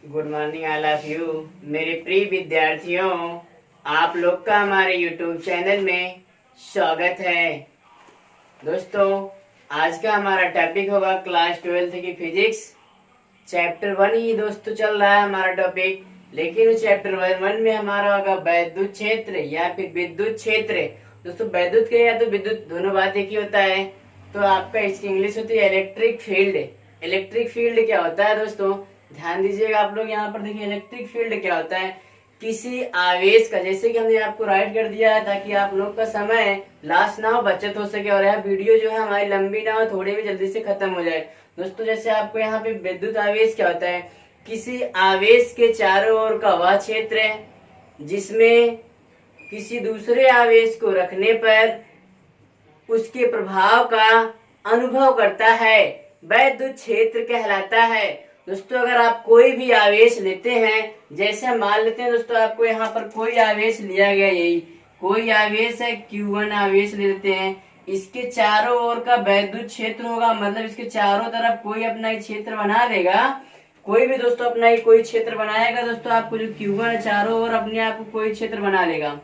Good morning all of you. मेरे प्रिय विद्यार्थियों, आप लोग का हमारे यूट्यूब चैनल में स्वागत है। दोस्तों, आज का हमारा टॉपिक होगा क्लास 12 की फिजिक्स चैप्टर 1 ही दोस्तों चल रहा है हमारा टॉपिक। लेकिन चैप्टर 1 में हमारा होगा वैद्युत क्षेत्र या फिर विद्युत क्षेत्र। दोस्तों, वैद्युत के या तो विद्युत दोनों बात एक ही होता है। तो आपका इसकी इंग्लिश होती है इलेक्ट्रिक फील्ड। इलेक्ट्रिक फील्ड क्या होता है दोस्तों, ध्यान दीजिएगा आप लोग। यहाँ पर देखिए इलेक्ट्रिक फील्ड क्या होता है, किसी आवेश का, जैसे कि हमने आपको राइट कर दिया है ताकि आप लोग का समय लॉस ना हो, बचत हो सके और यह वीडियो जो है हमारी लंबी ना हो, थोड़ी भी जल्दी से खत्म हो जाए। दोस्तों, जैसे आपको यहाँ पे विद्युत आवेश क्या होता है, किसी आवेश के चारों ओर का वह क्षेत्र है जिसमें किसी दूसरे आवेश को रखने पर उसके प्रभाव का अनुभव करता है, वैद्युत क्षेत्र कहलाता है। दोस्तों, अगर आप कोई भी आवेश लेते हैं, जैसे हम मान लेते हैं दोस्तों, आपको यहाँ पर कोई आवेश लिया गया, यही कोई आवेश है Q1 आवेश ले लेते हैं। इसके चारों ओर का वैद्युत क्षेत्र होगा, मतलब इसके चारों तरफ कोई अपना ही क्षेत्र बना लेगा। कोई भी दोस्तों अपना ही कोई क्षेत्र बनाएगा। दोस्तों, आपको जो Q1 है चारों ओर अपने आप को कोई क्षेत्र बना लेगा,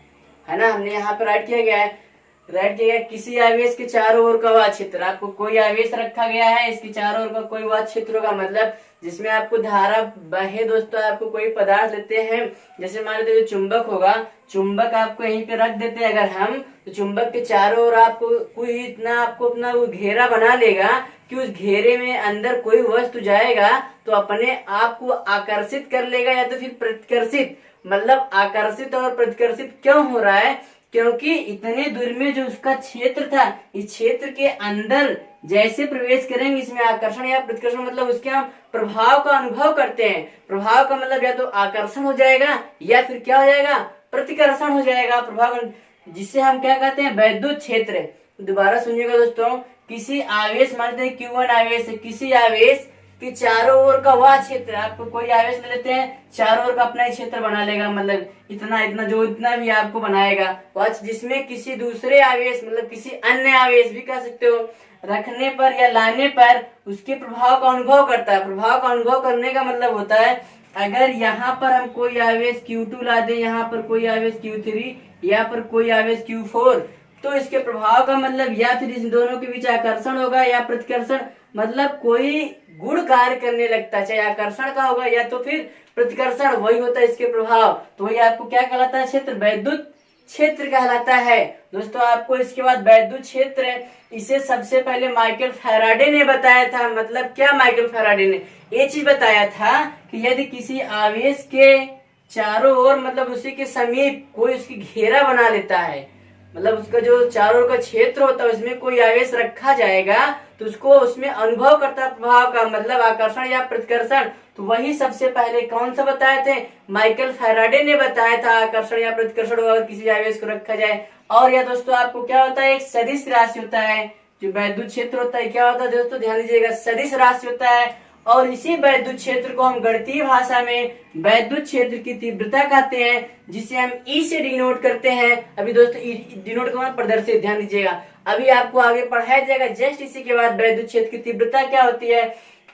है ना। हमने यहाँ पर राइट किया गया है, किसी आवेश के चारों ओर का वह क्षेत्र। आपको कोई आवेश रखा गया है, इसके चारों ओर का कोई वह क्षेत्र होगा, मतलब जिसमें आपको धारा बहे। दोस्तों, आपको कोई पदार्थ लेते हैं, जैसे मान लीजिए चुंबक होगा, चुंबक आपको यहीं पे रख देते हैं अगर हम, तो चुंबक के चारों ओर आपको कोई इतना आपको अपना वो घेरा बना लेगा कि उस घेरे में अंदर कोई वस्तु जाएगा तो अपने आप को आकर्षित कर लेगा या तो फिर प्रतिकर्षित। मतलब आकर्षित और प्रतिकर्षित क्यों हो रहा है, क्योंकि इतने दूर में जो उसका क्षेत्र था, इस क्षेत्र के अंदर जैसे प्रवेश करेंगे इसमें आकर्षण या प्रतिकर्षण, मतलब उसके हम प्रभाव का अनुभव करते हैं। प्रभाव का मतलब या तो आकर्षण हो जाएगा या फिर क्या हो जाएगा, प्रतिकर्षण हो जाएगा। प्रभाव, जिससे हम क्या कहते हैं, वैद्युत क्षेत्र। दोबारा सुनिएगा दोस्तों, किसी आवेश, मानते हैं Q1 आवेश है, किसी आवेश कि चारों ओर का वह क्षेत्र, आपको कोई आवेश ले लेते हैं, चारों ओर का अपना ही क्षेत्र बना लेगा, मतलब इतना इतना जो इतना भी आपको बनाएगा वह, जिसमें किसी दूसरे आवेश, मतलब किसी अन्य आवेश भी कह सकते हो, रखने पर या लाने पर उसके प्रभाव का अनुभव करता है। प्रभाव का अनुभव करने का मतलब होता है, अगर यहाँ पर हम कोई आवेश Q2 ला दें, यहाँ पर कोई आवेश Q3, यहाँ पर कोई आवेश Q4, तो इसके प्रभाव का मतलब या फिर इस दोनों के बीच आकर्षण होगा या प्रतिकर्षण, मतलब कोई गुण कार्य करने लगता है, चाहे आकर्षण का होगा या तो फिर प्रतिकर्षण, वही होता है इसके प्रभाव। तो वही आपको क्या कहलाता है, क्षेत्र, वैद्युत क्षेत्र कहलाता है। दोस्तों, आपको इसके बाद वैद्युत क्षेत्र है, इसे सबसे पहले माइकल फैराडे ने बताया था। मतलब क्या, माइकल फैराडे ने ये चीज बताया था कि यदि किसी आवेश के चारों ओर, मतलब उसी के समीप कोई उसकी घेरा बना लेता है, मतलब उसका जो चारों ओर का क्षेत्र होता है उसमें कोई आवेश रखा जाएगा तो उसको उसमें अनुभव करता है प्रभाव का, मतलब आकर्षण या प्रतिकर्षण। तो वही सबसे पहले कौन सा बताए थे, माइकल फैराडे ने बताया था, आकर्षण या प्रतिकर्षण अगर किसी आवेश को रखा जाए। और या दोस्तों आपको क्या होता है, एक सदिश राशि होता है जो वैद्युत क्षेत्र होता है। क्या होता है दोस्तों, ध्यान दीजिएगा, सदिश राशि होता है। और इसी वैद्युत क्षेत्र को हम गणितीय भाषा में वैद्युत क्षेत्र की तीव्रता कहते हैं, जिसे हम ई से डिनोट करते हैं। अभी दोस्तों डिनोट का मतलब प्रदर्शित, ध्यान दीजिएगा, अभी आपको आगे पढ़ाया जाएगा जस्ट इसी के बाद वैद्युत क्षेत्र की तीव्रता क्या होती है।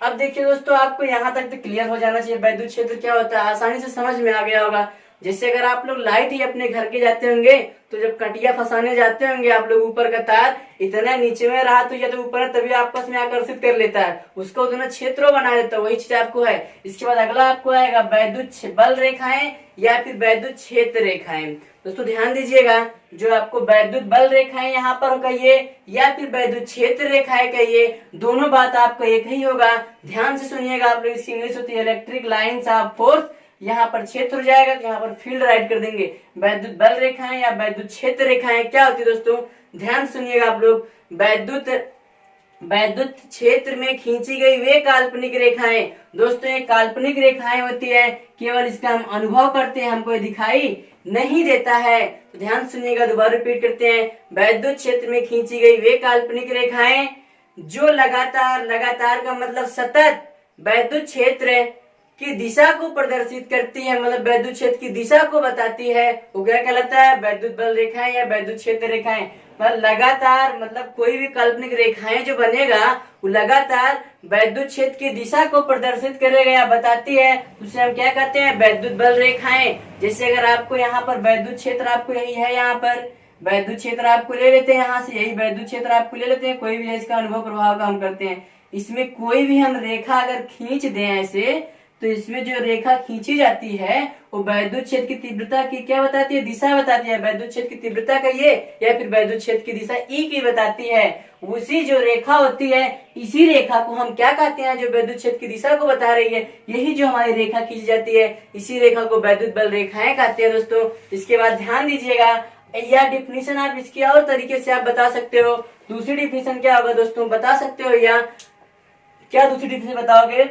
अब देखिए दोस्तों, आपको यहाँ तक तो क्लियर हो जाना चाहिए वैद्युत क्षेत्र क्या होता है, आसानी से समझ में आ गया होगा। जैसे अगर आप लोग लाइट ही अपने घर के जाते होंगे तो जब कटिया फंसाने जाते होंगे आप लोग, ऊपर का तार इतना नीचे में रहा तो या तो ऊपर है तभी आपस में आकर्षित कर लेता है, उसको उतना क्षेत्र बना देता है, वही चीज आपको है। इसके बाद अगला आपको आएगा वैद्युत बल रेखाएं या फिर वैद्युत क्षेत्र रेखाएं। दोस्तों ध्यान दीजिएगा, जो आपको वैद्युत बल रेखाएं यहाँ पर कहिए या फिर वैद्युत क्षेत्र रेखाएं कहिए, दोनों बात आपको एक ही होगा। ध्यान से सुनिएगा आप लोग, इसकी इंग्लिश होती है इलेक्ट्रिक लाइन्स ऑफ फोर्स। यहाँ पर क्षेत्र हो जाएगा तो यहाँ पर फील्ड राइट कर देंगे। वैद्युत बल रेखाएं या वैद्युत क्षेत्र रेखाएं क्या होती है दोस्तों, ध्यान सुनिएगा आप लोग। वैद्युत क्षेत्र में खींची गई वे काल्पनिक रेखाएं, दोस्तों ये काल्पनिक रेखाएं होती है, केवल इसका हम अनुभव करते हैं, हमको दिखाई नहीं देता है। तो ध्यान सुनिएगा, दोबारा रिपीट करते हैं, वैद्युत क्षेत्र में खींची गई वे काल्पनिक रेखाएं जो लगातार, लगातार का मतलब सतत वैद्युत क्षेत्र की दिशा को प्रदर्शित करती है, मतलब वैद्युत क्षेत्र की दिशा को बताती है, वो क्या कहलाता है? वैद्युत बल रेखाएं या वैद्युत क्षेत्र रेखाएं। मतलब लगातार, मतलब कोई भी काल्पनिक रेखाएं जो बनेगा वो लगातार वैद्युत क्षेत्र की दिशा को प्रदर्शित करेगा या बताती है, उसे हम क्या कहते हैं? वैद्युत बल रेखाएं। जैसे अगर आपको यहाँ पर वैद्युत क्षेत्र आपको यही है, यहाँ पर वैद्युत क्षेत्र आपको ले लेते हैं, यहाँ से यही वैद्युत क्षेत्र आपको ले लेते हैं, कोई भी इसका अनुभव प्रभाव का हम करते हैं। इसमें कोई भी हम रेखा अगर खींच दें ऐसे, तो इसमें जो रेखा खींची जाती है वो वैद्युत क्षेत्र की तीव्रता की क्या बताती है? दिशा बताती है। वैद्युत क्षेत्र की तीव्रता का ये या फिर वैद्युत क्षेत्र की दिशा ई की बताती है। उसी जो रेखा होती है, इसी रेखा को हम क्या कहते हैं? जो वैद्युत क्षेत्र की दिशा को बता रही है, यही जो हमारी रेखा खींची जाती है, इसी रेखा को वैद्युत बल रेखाएं कहते हैं दोस्तों। इसके बाद ध्यान दीजिएगा, या डिफिनीशन आप इसकी और तरीके से आप बता सकते हो। दूसरी डिफिनीशन क्या होगा दोस्तों, बता सकते हो? या क्या दूसरी डिफिनीशन बताओगे?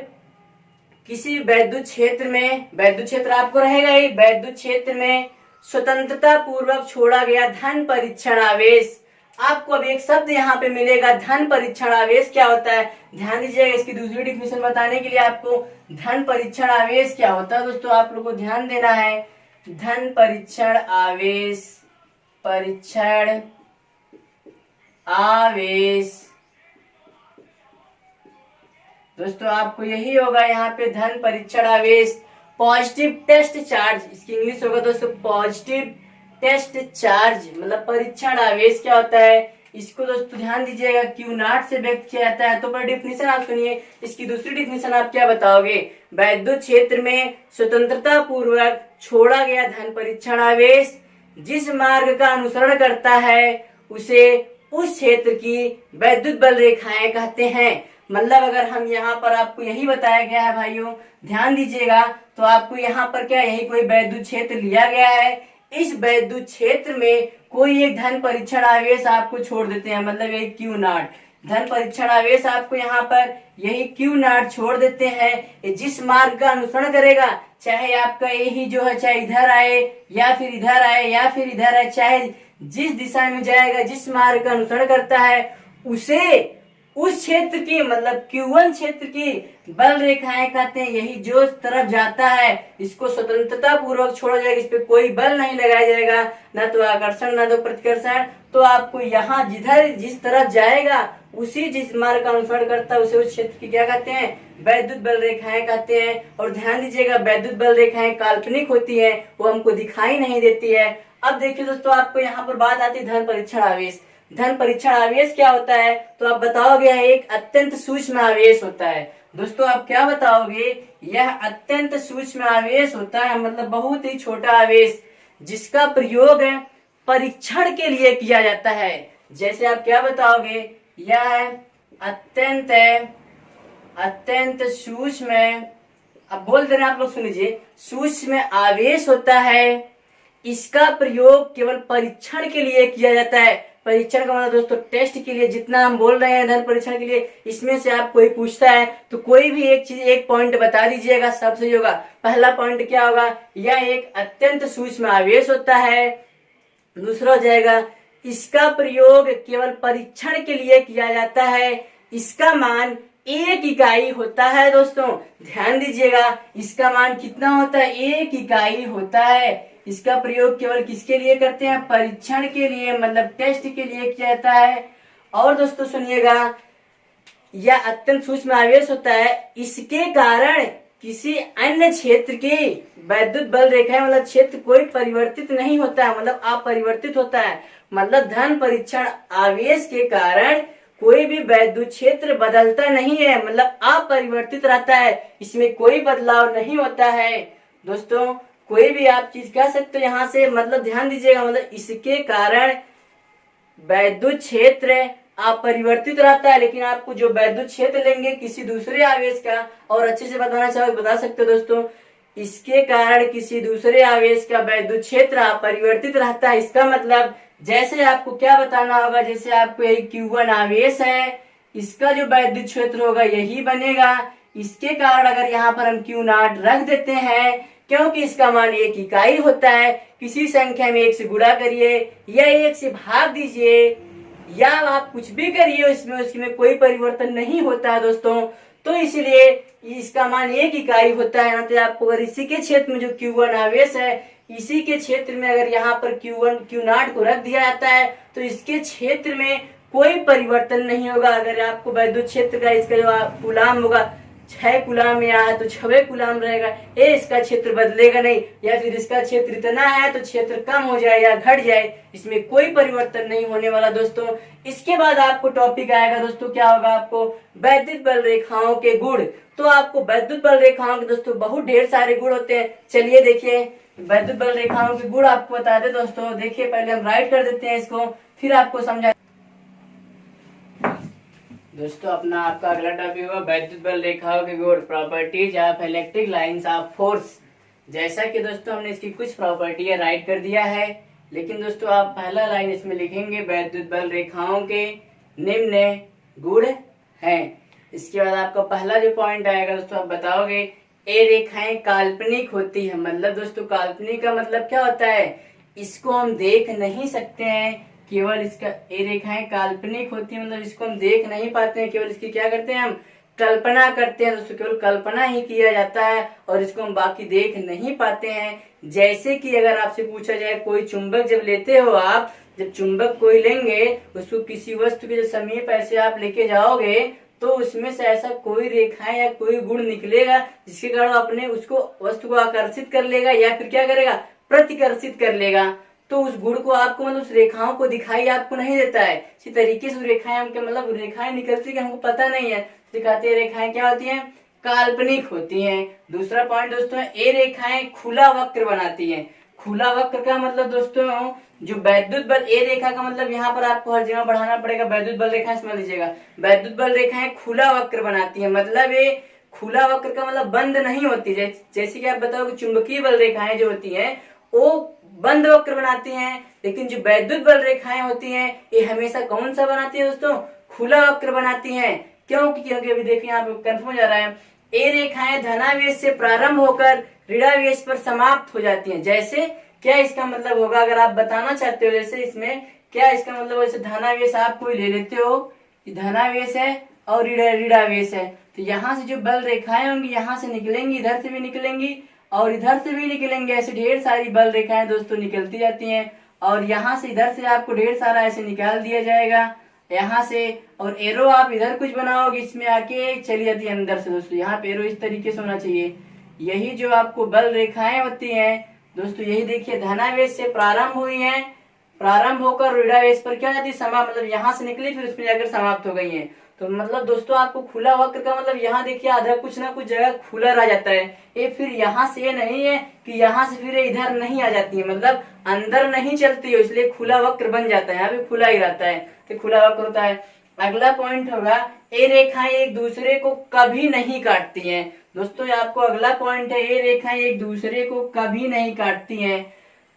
किसी वैद्युत क्षेत्र में, वैद्युत क्षेत्र आपको रहेगा ही, वैद्युत क्षेत्र में स्वतंत्रता पूर्वक छोड़ा गया धन परीक्षण आवेश। आपको अब एक शब्द यहाँ पे मिलेगा, धन परीक्षण आवेश क्या होता है? ध्यान दीजिएगा, इसकी दूसरी डिफिनीशन बताने के लिए आपको धन परीक्षण आवेश क्या होता है दोस्तों, आप लोगों को ध्यान देना है। धन परीक्षण आवेश, परीक्षण आवेश दोस्तों आपको यही होगा यहाँ पे, धन परीक्षण आवेश। पॉजिटिव टेस्ट चार्ज, इसकी इंग्लिश होगा दोस्तों पॉजिटिव टेस्ट चार्ज, मतलब परीक्षण आवेश क्या होता है? इसको दोस्तों ध्यान दीजिएगा, क्यू नॉट से व्यक्त किया जाता है। तो पर डिफिनीशन आप सुनिए, इसकी दूसरी डिफिनीशन आप क्या बताओगे? वैद्युत क्षेत्र में स्वतंत्रता पूर्वक छोड़ा गया धन परीक्षण आवेश जिस मार्ग का अनुसरण करता है उसे उस क्षेत्र की वैद्युत बल रेखाएं कहते हैं। मतलब अगर हम यहाँ पर आपको यही बताया गया है भाइयों, ध्यान दीजिएगा, तो आपको यहाँ पर क्या यही कोई वैद्युत क्षेत्र लिया गया है, इस वैद्युत क्षेत्र में कोई एक धन परीक्षण आवेश आपको छोड़ देते हैं, मतलब एक क्यू नॉट धन परीक्षण आवेश आपको यहाँ पर यही क्यू नॉट छोड़ देते हैं। जिस मार्ग का अनुसरण करेगा, चाहे आपका यही जो है, चाहे इधर आए या फिर इधर आए या फिर इधर आए, चाहे जिस दिशा में जाएगा, जिस मार्ग का अनुसरण करता है, उसे उस क्षेत्र की, मतलब Q1 क्षेत्र की बल रेखाएं कहते हैं। यही जो तरफ जाता है इसको स्वतंत्रता पूर्वक छोड़ा जाएगा, इस पे कोई बल नहीं लगाया जाएगा, न तो आकर्षण न तो प्रतिकर्षण। तो आपको यहाँ जिधर जिस तरफ जाएगा, उसी जिस मार्ग का अनुसरण करता है, उसे उस क्षेत्र की क्या कहते हैं? वैद्युत बल रेखाएं कहते हैं। और ध्यान दीजिएगा, वैद्युत बल रेखाएं काल्पनिक होती है, वो हमको दिखाई नहीं देती है। अब देखिए दोस्तों, आपको यहाँ पर बात आती है धन परीक्षण आवेश। धन परीक्षण आवेश क्या होता है? तो आप बताओगे एक अत्यंत सूक्ष्म आवेश होता है। दोस्तों आप क्या बताओगे? यह अत्यंत सूक्ष्म आवेश होता है, मतलब बहुत ही छोटा आवेश, जिसका प्रयोग परीक्षण के लिए किया जाता है। जैसे आप क्या बताओगे? यह अत्यंत सूक्ष्म, अब बोल दे रहे हैं आप लोग, सुन लीजिए, सूक्ष्म आवेश होता है, इसका प्रयोग केवल परीक्षण के लिए किया जाता है। परीक्षण का मतलब दोस्तों टेस्ट के लिए, जितना हम बोल रहे हैं धन परीक्षण के लिए, इसमें से आप कोई पूछता है तो कोई भी एक चीज, एक पॉइंट बता दीजिएगा, सब सही होगा। पहला पॉइंट क्या होगा? यह एक अत्यंत सूक्ष्म आवेश होता है। दूसरा हो जाएगा, इसका प्रयोग केवल परीक्षण के लिए किया जाता है, इसका मान 1 इकाई होता है। दोस्तों ध्यान दीजिएगा, इसका मान कितना होता है? 1 इकाई होता है। इसका प्रयोग केवल किसके लिए करते हैं? परीक्षण के लिए, मतलब टेस्ट के लिए किया जाता है। और दोस्तों सुनिएगा, यह अत्यंत सूक्ष्म आवेश होता है, इसके कारण किसी अन्य क्षेत्र की वैद्युत बल रेखाएं, मतलब क्षेत्र कोई परिवर्तित नहीं होता है, मतलब अपरिवर्तित होता है। मतलब धन परीक्षण आवेश के कारण कोई भी वैद्युत क्षेत्र बदलता नहीं है, मतलब अपरिवर्तित रहता है, इसमें कोई बदलाव नहीं होता है। दोस्तों कोई भी आप चीज कह सकते हो यहाँ से, मतलब ध्यान दीजिएगा, मतलब इसके कारण वैद्युत क्षेत्र अपरिवर्तित रहता है। लेकिन आपको जो वैद्युत क्षेत्र लेंगे किसी दूसरे आवेश का, और अच्छे से बताना चाहो बता सकते हो दोस्तों, इसके कारण किसी दूसरे आवेश का वैद्युत क्षेत्र अपरिवर्तित रहता है। इसका मतलब जैसे आपको क्या बताना होगा, जैसे आपको एक Q1 आवेश है, इसका जो वैद्युत क्षेत्र होगा यही बनेगा। इसके कारण अगर यहाँ पर हम Q0 रख देते हैं, क्योंकि इसका मान 1 इकाई होता है, किसी संख्या में 1 से गुणा करिए या 1 से भाग दीजिए या आप कुछ भी करिए, इसमें उसमें कोई परिवर्तन नहीं होता है दोस्तों। तो इसलिए इसका मान 1 इकाई होता है। मतलब आपको अगर इसी के क्षेत्र में जो Q1 आवेश है, इसी के क्षेत्र में अगर यहाँ पर Q1 Q0 को रख दिया जाता है तो इसके क्षेत्र में कोई परिवर्तन नहीं होगा। अगर आपको वैद्युत क्षेत्र का इसका जो कूलाम होगा 6 कूलाम यहाँ है तो 6 कूलाम रहेगा, ये इसका क्षेत्र बदलेगा नहीं। या फिर इसका क्षेत्र इतना है तो क्षेत्र कम हो जाए या घट जाए, इसमें कोई परिवर्तन नहीं होने वाला दोस्तों। इसके बाद आपको टॉपिक आएगा दोस्तों, क्या होगा आपको, वैद्युत बल रेखाओं के गुण। तो आपको वैद्युत बल रेखाओं के दोस्तों बहुत ढेर सारे गुण होते हैं। चलिए देखिए वैद्युत बल रेखाओं के गुण आपको बता दे दोस्तों। देखिए पहले हम राइट कर देते हैं इसको, फिर आपको समझा। दोस्तों अपना आपका अगला टॉपिक होगा वैद्युत बल रेखाओं के गुण, properties of electric lines of force. जैसा कि दोस्तों हमने इसकी कुछ प्रॉपर्टी राइट कर दिया है, लेकिन दोस्तों आप पहला लाइन इसमें लिखेंगे वैद्युत बल रेखाओं के निम्न गुण हैं। इसके बाद आपका पहला जो पॉइंट आएगा दोस्तों, आप बताओगे ए रेखाएं काल्पनिक होती है। मतलब दोस्तों काल्पनिक का मतलब क्या होता है, इसको हम देख नहीं सकते हैं, केवल इसका ए रेखाएं काल्पनिक होती है, मतलब इसको हम देख नहीं पाते हैं, केवल इसकी क्या करते हैं हम कल्पना करते हैं दोस्तों, केवल कल्पना ही किया जाता है और इसको हम बाकी देख नहीं पाते हैं। जैसे कि अगर आपसे पूछा जाए कोई चुंबक जब लेते हो आप, जब चुंबक कोई लेंगे उसको किसी वस्तु के समीप ऐसे आप लेके जाओगे तो उसमें से ऐसा कोई रेखाएं या कोई गुण निकलेगा जिसके कारण अपने उसको वस्तु को आकर्षित कर लेगा या फिर क्या करेगा प्रतिकर्षित कर लेगा। तो उस गुण को आपको मतलब उस रेखाओं को दिखाई आपको नहीं देता है। इसी तरीके से रेखाएं हमके मतलब रेखाएं निकलती है हमको पता नहीं है, दिखाते हैं रेखाएं क्या होती हैं, काल्पनिक होती हैं। दूसरा पॉइंट दोस्तों, ए रेखाएं खुला वक्र बनाती हैं। खुला वक्र का मतलब दोस्तों जो वैद्युत बल, ए रेखा का मतलब यहाँ पर आपको हर जगह बढ़ाना पड़ेगा, वैद्युत बल रेखाएं समझ लीजिएगा। वैद्युत बल रेखाएं खुला वक्र बनाती है, मतलब ये खुला वक्र का मतलब बंद नहीं होती। जैसे कि आप बताओगे चुंबकीय बल रेखाएं जो होती हैं वो बंद वक्र बनाती हैं, लेकिन जो वैद्युत बल रेखाएं होती हैं ये हमेशा कौन सा बनाती है दोस्तों, खुला वक्र बनाती हैं। क्योंकि अभी देखिए यहाँ पे कंफर्म हो जा रहा है, ए रेखाएं धनावेश से प्रारंभ होकर ऋणावेश पर समाप्त हो जाती हैं। जैसे क्या इसका मतलब होगा, अगर आप बताना चाहते हो जैसे इसमें क्या इसका मतलब, जैसे धनावेश आप कोई ले लेते हो, धनावेश है और ऋणावेश है, तो यहाँ से जो बल रेखाएं होंगी यहाँ से निकलेंगी, इधर से भी निकलेंगी और इधर से भी निकलेंगे। ऐसे ढेर सारी बल रेखाएं दोस्तों निकलती जाती हैं और यहाँ से इधर से आपको ढेर सारा ऐसे निकाल दिया जाएगा यहाँ से, और एरो आप इधर कुछ बनाओगे इसमें आके चली जाती है अंदर से दोस्तों। यहाँ पे एरो इस तरीके से होना चाहिए। यही जो आपको बल रेखाएं होती हैं दोस्तों, यही देखिए धनावेश से प्रारंभ हुई हैं, प्रारंभ होकर ऋणावेश पर क्या जाती है समाप्त, मतलब यहाँ से निकली फिर उसमें जाकर समाप्त हो गई है। तो मतलब दोस्तों आपको खुला वक्र का मतलब यहाँ देखिए आधा कुछ ना कुछ जगह खुला रह जाता है, ये फिर यहाँ से ये नहीं है कि यहाँ से फिर इधर नहीं आ जाती है, मतलब अंदर नहीं चलती है, इसलिए खुला वक्र बन जाता है, यहाँ पे खुला ही रहता है तो खुला वक्र होता है। अगला पॉइंट होगा ए रेखाएं एक दूसरे को कभी नहीं काटती हैं। दोस्तों आपको अगला पॉइंट है, ए रेखाएं एक दूसरे को कभी नहीं काटती हैं।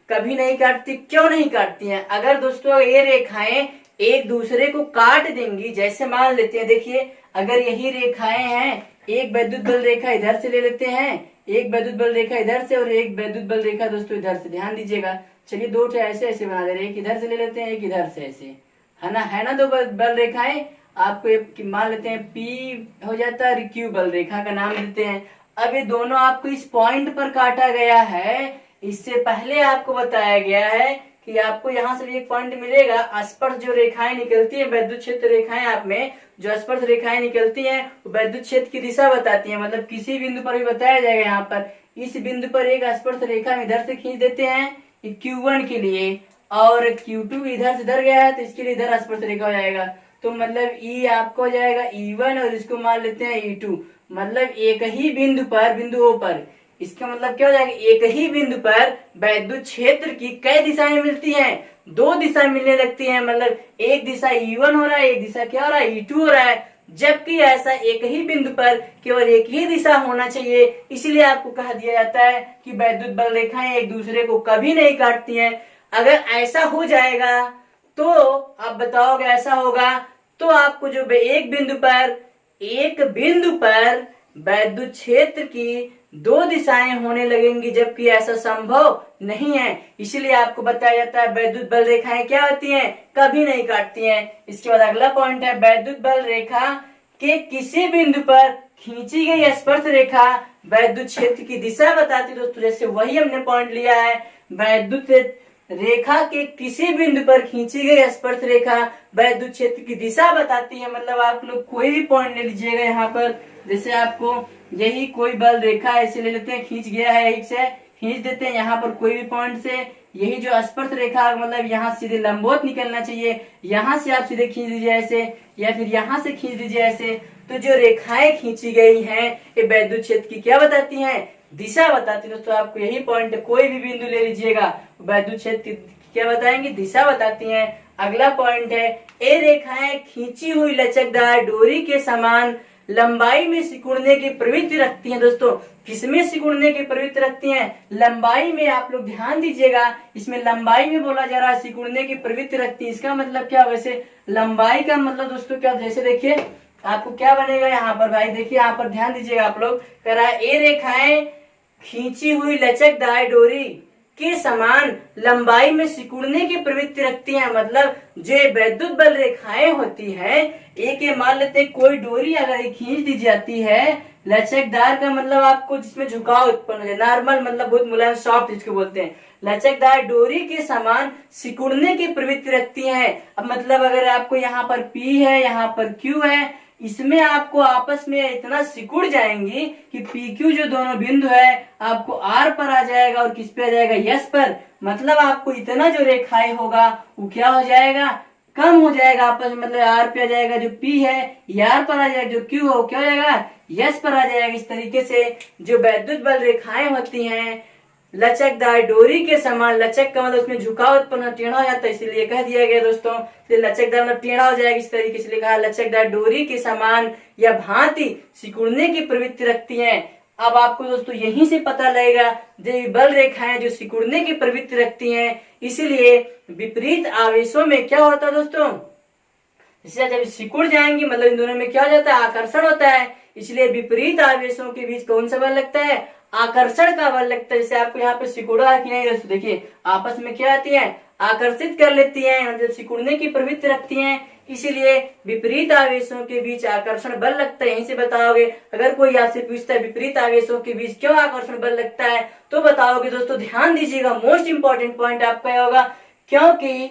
कभी नहीं काटती, क्यों नहीं काटती हैं? अगर दोस्तों ये रेखाएं एक दूसरे को काट देंगी, जैसे मान लेते हैं देखिए अगर यही रेखाएं हैं, एक वैद्युत बल रेखा इधर से ले लेते हैं, एक वैद्युत बल रेखा इधर से और एक वैद्युत बल रेखा दोस्तों इधर से, ध्यान दीजिएगा। चलिए दो ऐसे ऐसे बना दे रहे हैं, एक इधर से ले लेते हैं एक इधर से, ऐसे है ना दो बल रेखाएं। आपको मान लेते हैं P हो जाता है, Q बल रेखा का नाम देते हैं। अब ये दोनों आपको इस पॉइंट पर काटा गया है, इससे पहले आपको बताया गया है कि आपको यहाँ से भी एक पॉइंट मिलेगा। स्पर्श जो रेखाएं निकलती है, वैद्युत क्षेत्र रेखाएं आप में जो स्पर्श रेखाएं निकलती हैं वो वैद्युत क्षेत्र की दिशा बताती हैं, मतलब किसी बिंदु पर भी बताया जाएगा। यहाँ पर इस बिंदु पर एक स्पर्श रेखा हम इधर से खींच देते हैं Q1 के लिए, और Q2 इधर से इधर गया है तो इसके लिए इधर स्पर्श रेखा हो जाएगा। तो मतलब E आपको हो जाएगा E1 और इसको मान लेते हैं E2, मतलब एक ही बिंदु पर, बिंदु O पर, इसका मतलब क्या हो जाएगा, एक ही बिंदु पर वैद्युत क्षेत्र की कई दिशाएं मिलती हैं, दो दिशा मिलने लगती हैं, मतलब एक दिशा E1 हो रहा है, एक दिशा क्या हो रहा है E2 हो रहा है, जबकि ऐसा एक ही बिंदु पर केवल एक ही दिशा होना चाहिए। इसलिए आपको कहा दिया जाता है कि वैद्युत बल रेखाएं एक दूसरे को कभी नहीं काटती हैं। अगर ऐसा हो जाएगा तो आप बताओगे ऐसा होगा तो आपको जो एक बिंदु पर वैद्युत क्षेत्र की दो दिशाएं होने लगेंगी, जबकि ऐसा संभव नहीं है। इसलिए आपको बताया जाता है वैद्युत बल रेखाएं क्या होती हैं, कभी नहीं काटती हैं। इसके बाद अगला पॉइंट है वैद्युत बल रेखा के किसी बिंदु पर खींची गई स्पर्श रेखा वैद्युत क्षेत्र की दिशा बताती है दोस्तों। जैसे वही हमने पॉइंट लिया है, वैद्युत रेखा के किसी बिंदु पर खींची गई स्पर्श रेखा वैद्युत क्षेत्र की दिशा बताती है। मतलब आप लोग कोई भी पॉइंट ले लीजिएगा यहाँ पर, जैसे आपको यही कोई बल रेखा ऐसे ले लेते हैं, खींच गया है, एक से खींच देते हैं यहाँ पर कोई भी पॉइंट से, यही जो स्पर्श रेखा मतलब यहाँ सीधे लंबवत निकलना चाहिए, यहाँ से आप सीधे खींच दीजिए ऐसे, या फिर यहाँ से खींच दीजिए ऐसे। तो जो रेखाएं खींची गई हैं ये वैद्युत क्षेत्र की क्या बताती हैं, दिशा बताती है दोस्तों। आपको यही पॉइंट कोई भी बिंदु ले लीजिएगा, वैद्युत क्षेत्र की क्या बताएंगे, दिशा बताती हैं। अगला पॉइंट है, ये रेखाएं खींची हुई लचकदार डोरी के समान लंबाई में सिकुड़ने की प्रवृत्ति रखती हैं दोस्तों। किसमें सिकुड़ने की प्रवृत्ति रखती हैं, लंबाई में। आप लोग ध्यान दीजिएगा, इसमें लंबाई में बोला जा रहा है सिकुड़ने की प्रवृत्ति रखती है। इसका मतलब क्या, वैसे लंबाई का मतलब दोस्तों क्या, जैसे देखिए आपको क्या बनेगा यहाँ पर भाई, देखिए यहाँ पर ध्यान दीजिएगा आप लोग, कह रहा है ये रेखाएं खींची हुई लचकदार डोरी के समान लंबाई में सिकुड़ने की प्रवृत्ति रखती हैं। मतलब जो वैद्युत बल रेखाएं होती हैं, एक ये मान लेते हैं कोई डोरी अगर खींच दी जाती है, लचकदार का मतलब आपको जिसमें झुकाव उत्पन्न हो जाए, नॉर्मल मतलब बहुत मुलायम सॉफ्ट जिसको बोलते हैं, लचकदार डोरी के समान सिकुड़ने की प्रवृत्ति रखती हैं। अब मतलब अगर आपको यहाँ पर P है, यहाँ पर Q है, इसमें आपको आपस में इतना सिकुड़ जाएंगी कि PQ जो दोनों बिंदु है आपको R पर आ जाएगा और किस पे आ जाएगा, S पर। मतलब आपको इतना जो रेखाएं होगा वो क्या हो जाएगा, कम हो जाएगा आपस में, मतलब R पे आ जाएगा, जो P है ये R पर आ जाएगा, जो Q है वो क्या हो जाएगा, S पर आ जाएगा। इस तरीके से जो वैद्युत बल रेखाएं होती हैं लचकदार डोरी के समान, लचक का मतलब उसमें झुकाव उत्पन्न टेढ़ा हो जाता है, इसलिए कह दिया गया दोस्तों, लचकदार मतलब टेढ़ा हो जाएगा, इस तरीके से लिखा है, लचकदार डोरी के समान या भांति सिकुड़ने की प्रवृत्ति रखती हैं। अब आपको दोस्तों यहीं से पता लगेगा जो बल रेखाएं जो सिकुड़ने की प्रवृत्ति रखती हैं, इसलिए विपरीत आवेशों में क्या होता है दोस्तों, जैसे जब सिकुड़ जाएंगी मतलब इन दोनों में क्या हो जाता है, आकर्षण होता है। इसलिए विपरीत आवेशों के बीच कौन सा बल लगता है, आकर्षण का बल लगता है। जैसे आपको यहाँ पे सिकुड़ा है कि नहीं दोस्तों, देखिए आपस में क्या आती है, आकर्षित कर लेती हैं, मतलब सिकुड़ने की प्रवृत्ति रखती हैं, इसीलिए विपरीत आवेशों के बीच आकर्षण बल लगता है। यहीं से बताओगे, अगर कोई आपसे पूछता है विपरीत आवेशों के बीच क्यों आकर्षण बल लगता है, तो बताओगे दोस्तों, ध्यान दीजिएगा, मोस्ट इंपॉर्टेंट पॉइंट आपका होगा, क्योंकि,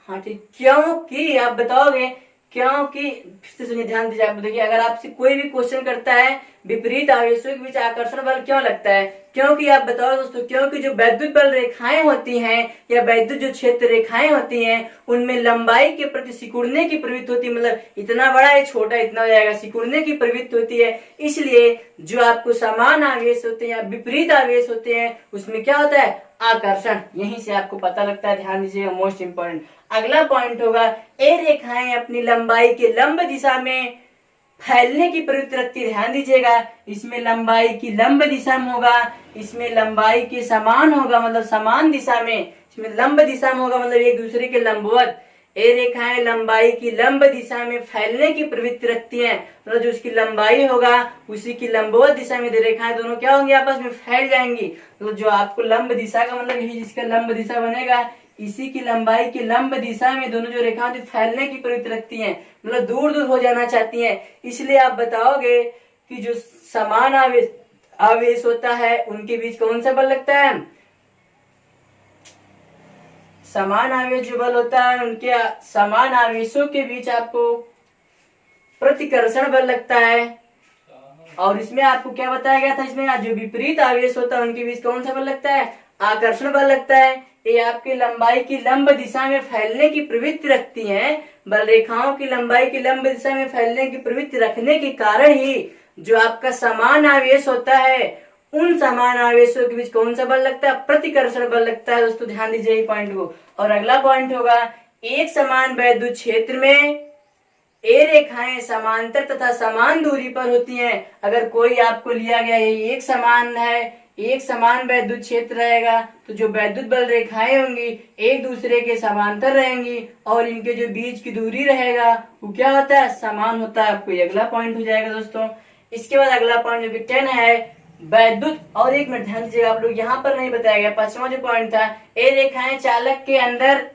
हाँ ठीक, क्योंकि आप बताओगे क्योंकि, फिर से सुनिए, ध्यान दीजिए। आप देखिए, अगर आपसे कोई भी क्वेश्चन करता है विपरीत आवेशों के बीच आकर्षण बल क्यों लगता है, क्योंकि आप बताओ दोस्तों, क्योंकि जो वैद्युत बल रेखाएं होती हैं या वैद्युत जो क्षेत्र रेखाएं होती हैं उनमें लंबाई के प्रति सिकुड़ने की प्रवृत्ति होती है। मतलब इतना बड़ा है छोटा इतना हो जाएगा, सिकुड़ने की प्रवृत्ति होती है। इसलिए जो आपको समान आवेश होते हैं या विपरीत आवेश होते हैं उसमें क्या होता है, आकर्षण। यहीं से आपको पता लगता है, ध्यान दीजिएगा, मोस्ट इंपोर्टेंट। अगला पॉइंट होगा, ये रेखाएं अपनी लंबाई के लंब दिशा में फैलने की प्रवृत्ति रखती है। ध्यान दीजिएगा, इसमें लंबाई की लंब दिशा में होगा, इसमें लंबाई के समान होगा, मतलब समान दिशा में, इसमें लंब दिशा में होगा, मतलब एक दूसरे के लंबवत। ये रेखाएं लंबाई की लंब दिशा में फैलने की प्रवृत्ति रखती हैं, मतलब जो उसकी लंबाई होगा उसी की लंबवत दिशा में रेखाएं दोनों क्या होंगी, आपस में फैल जाएंगी। तो जो आपको लंब दिशा का मतलब यही, जिसका लंब दिशा बनेगा इसी की लंबाई की लंब दिशा में दोनों जो रेखाएं फैलने की प्रवृत्ति रखती हैं, मतलब दूर दूर हो जाना चाहती हैं। इसलिए आप बताओगे कि जो समान आवेश होता है उनके बीच कौन सा बल लगता है, समान आवेश जो बल होता है उनके समान आवेशों के बीच आपको प्रतिकर्षण बल लगता है। और इसमें आपको क्या बताया गया था, इसमें जो विपरीत आवेश होता है उनके बीच कौन सा बल लगता है, आकर्षण बल लगता है। ये आपकी लंबाई की लंब दिशा में फैलने की प्रवृत्ति रखती हैं। बल रेखाओं की लंबाई की लंब दिशा में फैलने की प्रवृत्ति रखने के कारण ही जो आपका समान आवेश होता है उन समान आवेशों के बीच कौन सा बल लगता है, प्रतिकर्षण बल लगता है। दोस्तों ध्यान दीजिए पॉइंट को। और अगला पॉइंट होगा, एक समान वैद्युत क्षेत्र में ये रेखाएं समांतर तथा समान दूरी पर होती हैं। अगर कोई आपको लिया गया ये एक समान है, एक समान वैद्युत क्षेत्र रहेगा, तो जो वैद्युत बल रेखाएं होंगी एक दूसरे के समांतर रहेंगी और इनके जो बीच की दूरी रहेगा वो क्या होता है, समान होता है। आपको अगला पॉइंट हो जाएगा दोस्तों। इसके बाद अगला पॉइंट जो कि 10 है, वैद्युत, और एक मिनट ध्यान दीजिएगा आप लोग, यहाँ पर नहीं बताया गया, 5वां जो पॉइंट था, ये रेखाएं चालक के अंदर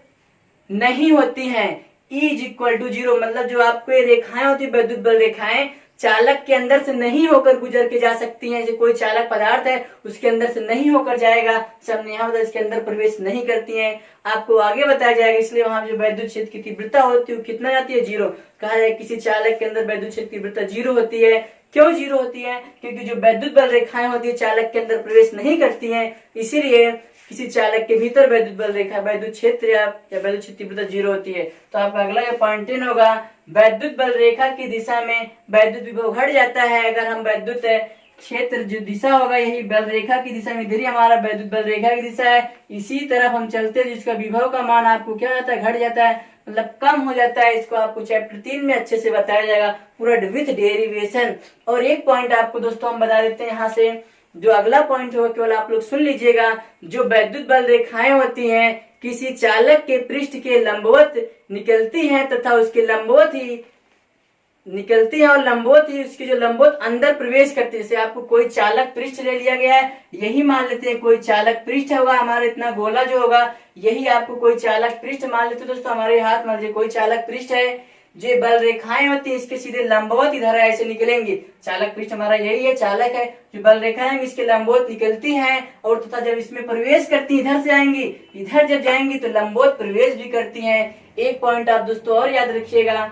नहीं होती हैं, E इज इक्वल टू 0, मतलब जो आपको ये रेखाएं होती है वैद्युत बल रेखाएं चालक के अंदर से नहीं होकर गुजर के जा सकती हैं। जैसे कोई चालक पदार्थ है उसके अंदर से नहीं होकर जाएगा, सब यहाँ मतलब इसके अंदर प्रवेश नहीं करती हैं। आपको आगे बताया जाएगा, इसलिए वहां जो वैद्युत क्षेत्र की तीव्रता होती है वो कितना जाती है 0। कहा जाए किसी चालक के अंदर वैद्युत क्षेत्र की तीव्रता 0 होती है। क्यों 0 होती है? क्योंकि जो वैद्युत बल रेखाएं होती है चालक के अंदर प्रवेश नहीं करती हैं, इसीलिए किसी चालक के भीतर वैद्युत बल रेखा वैद्युत क्षेत्र या वैद्युत क्षेत्र तीव्रता 0 होती है। तो आपका अगला ये पॉइंट 10 होगा, वैद्युत बल रेखा की दिशा में वैद्युत विभव घट जाता है। अगर हम वैद्युत क्षेत्र जो दिशा होगा यही बल रेखा की दिशा में, इधर ही हमारा वैद्युत बल रेखा की दिशा है, इसी तरफ हम चलते हैं जिसका विभव का मान आपको क्या जाता है, घट जाता है, मतलब कम हो जाता है। इसको आपको चैप्टर 3 में अच्छे से बताया जाएगा पूरा विथ डेरिवेशन। और एक पॉइंट आपको दोस्तों हम बता देते हैं यहाँ से, जो अगला पॉइंट होगा केवल आप लोग सुन लीजिएगा। जो वैद्युत बल रेखाएं होती हैं किसी चालक के पृष्ठ के लंबवत निकलती हैं तथा उसके लंबवत ही निकलती है और लंबवत ही उसकी जो लंबवत अंदर प्रवेश करती है। जैसे आपको कोई चालक पृष्ठ ले लिया गया है, यही मान लेते हैं कोई चालक पृष्ठ होगा, हमारा इतना गोला जो होगा यही आपको कोई चालक पृष्ठ मान लेते हैं। दोस्तों हमारे हाथ मान लीजिए कोई चालक पृष्ठ है, जो बल रेखाएं होती है इसके सीधे लंबवत इधर ऐसे निकलेंगी। चालक पृष्ठ हमारा यही है, चालक है, जो बल रेखाएं इसके लंबवत निकलती हैं और तथा जब इसमें प्रवेश करती इधर से आएंगी, इधर जब जाएंगी तो लंबवत प्रवेश भी करती हैं। एक पॉइंट आप दोस्तों और याद रखिएगा,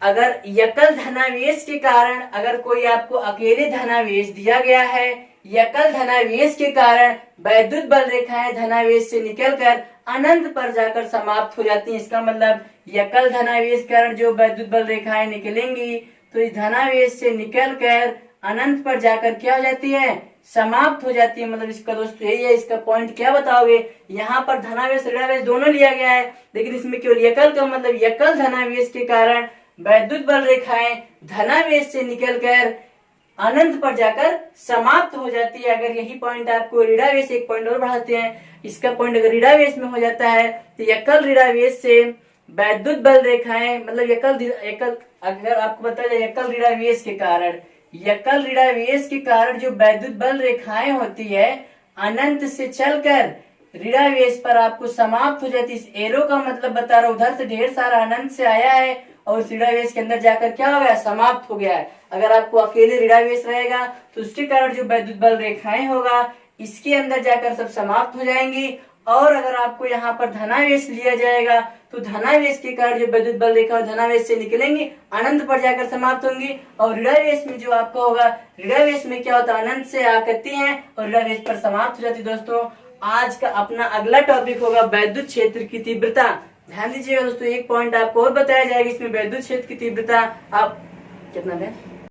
अगर एकल धनावेश के कारण अगर कोई आपको अकेले धनावेश दिया गया है, एकल धनावेश के कारण वैद्युत बल रेखाएं धनावेश से निकलकर अनंत पर जाकर समाप्त हो जाती हैं। इसका मतलब एकल धनावेश के कारण जो वैद्युत बल रेखाएं निकलेंगी तो इस धनावेश से निकलकर अनंत पर जाकर क्या हो जाती है, समाप्त हो जाती है। मतलब इसका दोस्तों यही है, इसका पॉइंट क्या बताओगे, यहाँ पर धनावेश ऋणावेश दोनों लिया गया है, लेकिन इसमें केवल एकल का मतलब एकल धनावेश के कारण वैद्युत बल रेखाएं धनावेश से निकलकर अनंत पर जाकर समाप्त हो जाती है। अगर यही पॉइंट आपको ऋणावेश एक पॉइंट और बढ़ाते हैं, इसका पॉइंट अगर ऋणावेश में हो जाता है तो एकल ऋणावेश से वैद्युत बल रेखाएं मतलब एकल अगर आपको बताया जाए एकल ऋणावेश के कारण, एकल ऋणावेश के कारण जो वैद्युत बल रेखाएं होती है अनंत से चलकर ऋणावेश पर आपको समाप्त हो जाती है। इस एरो का मतलब बता रहा हूं, उधर से ढेर सारा अनंत से आया है और ऋणावेश के अंदर जाकर क्या हो गया, समाप्त हो गया है। अगर आपको अकेले ऋणावेश रहेगा तो उसके कारण जो वैद्युत बल रेखाएं होगा इसके अंदर जाकर सब समाप्त हो जाएंगी। और अगर आपको यहाँ पर धनावेश लिया जाएगा तो धनावेश के कारण जो वैद्युत बल रेखा धनावेश से निकलेंगी अनंत पर जाकर समाप्त होंगी। और ऋणावेश में जो आपका होगा, ऋणावेश में क्या होता है, अनंत से आकर्ती है और ऋणावेश पर समाप्त हो जाती है। दोस्तों आज का अपना अगला टॉपिक होगा वैद्युत क्षेत्र की तीव्रता। ध्यान दीजिएगा दोस्तों, एक पॉइंट आपको और बताया जाएगा इसमें, वैद्युत क्षेत्र की तीव्रता आप कितना दें